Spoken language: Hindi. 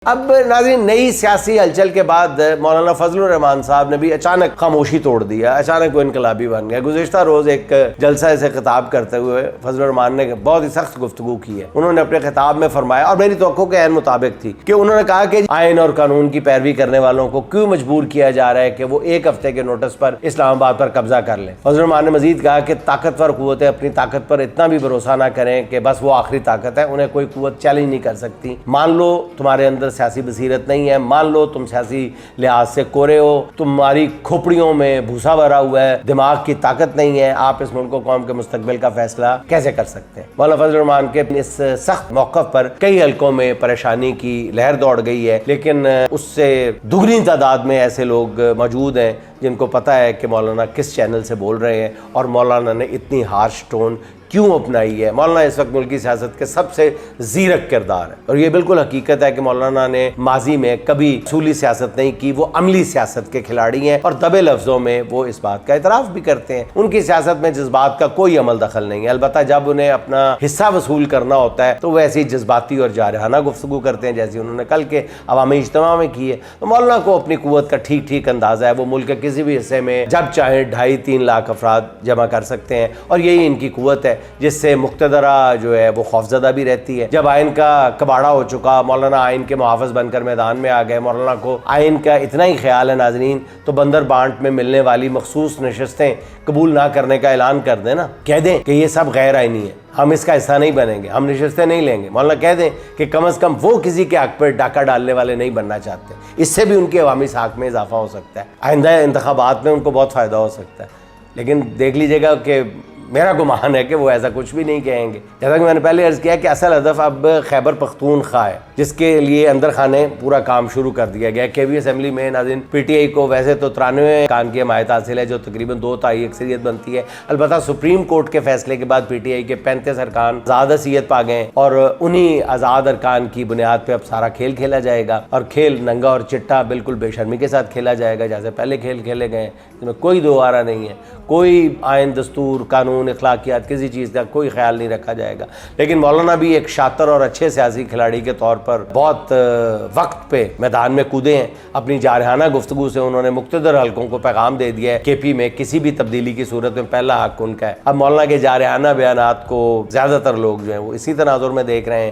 अब नाज़रीन, नई सियासी हलचल के बाद मौलाना फजलुर रहमान साहब ने भी अचानक खामोशी तोड़ दिया। अचानक वो इनकलाबी बन गया। गुज़िश्ता रोज़ एक जलसा से खिताब करते हुए फजलुर रहमान ने बहुत ही सख्त गुफ्तगू की है। उन्होंने अपने खिताब में फरमाया, और मेरी तवक्को के ऐन मुताबिक थी, कि उन्होंने कहा कि आइन और कानून की पैरवी करने वालों को क्यों मजबूर किया जा रहा है कि वो एक हफ्ते के नोटिस पर इस्लामाबाद पर कब्जा कर लें। फजलुर रहमान ने मजीद कहा कि ताकतवर कुव्वतें अपनी ताकत पर इतना भी भरोसा ना करें कि बस वो आखिरी ताकत है, उन्हें कोई कुव्वत चैलेंज नहीं कर सकती। मान लो तुम्हारे अंदर सियासी बसीरत नहीं है, मान लो तुम सियासी लिहाज से कोरे हो, तुम्हारी खोपड़ियों में भूसा भरा हुआ है, दिमाग की ताकत नहीं है, आप इस मुल्क कौम के मुस्तकबिल का फैसला कैसे कर सकते हैं। मौलाना फजलुर रहमान के इस सख्त मौक़िफ़ पर कई हलकों में परेशानी की लहर दौड़ गई है, लेकिन उससे दुगनी तादाद में ऐसे लोग मौजूद हैं जिनको पता है कि मौलाना किस चैनल से बोल रहे हैं और मौलाना ने इतनी हार्श टोन क्यों अपनाई है। मौलाना इस वक्त मुल्क की सियासत के सबसे ज़ीरक किरदार है और ये बिल्कुल हकीकत है कि मौलाना ने माजी में कभी सूली सियासत नहीं की, वो अमली सियासत के खिलाड़ी हैं और दबे लफ्ज़ों में वो इस बात का इतराफ़ भी करते हैं। उनकी सियासत में जज्बात का कोई अमल दखल नहीं है, अलबत्ता जब उन्हें अपना हिस्सा वसूल करना होता है तो वो ऐसी जज्बाती और जारहाना गुफ्तगू करते हैं जैसी उन्होंने कल के अवामी इज्तिमा में की है। तो मौलाना को अपनी कुव्वत का ठीक ठीक अंदाज़ा है, वो मुल्क के किसी भी हिस्से में जब चाहे 2.5-3 लाख अफराद जमा कर सकते हैं और यही इनकी कुव्वत है जिससे मुक्तदरा जो है वो खौफजदा भी रहती है। जब आइन का कबाड़ा हो चुका, मौलाना आइन के मुहाफ़िज़ बनकर मैदान में आ गए, मौलाना को आइन का इतना ही ख्याल है नाज़रीन, तो बंदर बांट में मिलने वाली मखसूस नशस्तें कबूल ना करने का ऐलान कर दें ना, कह दें कि ये सब गैर आइनी है, हम इसका हिस्सा नहीं बनेंगे, हम नशस्तें नहीं लेंगे। मौलाना कह दें कि कम से कम वो किसी के हक पर डाका डालने वाले नहीं बनना चाहते, इससे भी उनकी अवामी साख में इजाफा हो सकता है, आइंदा इंतखाबात में उनको बहुत फ़ायदा हो सकता है। लेकिन देख लीजिएगा कि मेरा गुमान है कि वो ऐसा कुछ भी नहीं कहेंगे। जैसा कि मैंने पहले अर्ज़ किया कि असल हदफ अब खैबर पख्तूनख्वा है, जिसके लिए अंदर खाने पूरा काम शुरू कर दिया गया। केवी असम्बली में नाज़रीन PTI को वैसे तो 93 कान की हमायत हासिल है, जो तकरीबन 2 तिहाई अक्सरियत बनती है। अलबत्ता सुप्रीम कोर्ट के फैसले के बाद PTI के 35 अरकान आज़ाद हैसियत पा गए और उन्हीं आज़ाद अरकान की बुनियाद पर अब सारा खेल खेला जाएगा और खेल नंगा और चिट्टा बिल्कुल बेशर्मी के साथ खेला जाएगा, जैसे पहले खेल खेले गए, जिसमें कोई दोबारा नहीं है, कोई आइन दस्तूर कानून इखलाकियात किसी चीज़ का कोई ख्याल नहीं रखा जाएगा। लेकिन मौलाना भी एक शातिर और अच्छे सियासी खिलाड़ी के तौर पर बहुत वक्त पे मैदान में कूदे हैं। अपनी जारहाना गुफ्तगू से उन्होंने मुख्तदर हलकों को पैगाम दे दिया है, KP में किसी भी तब्दीली की सूरत में पहला हक उनका है। अब मौलाना के जारहाना बयानात को ज़्यादातर लोग जो हैं वो इसी तनाजुर में देख रहे हैं।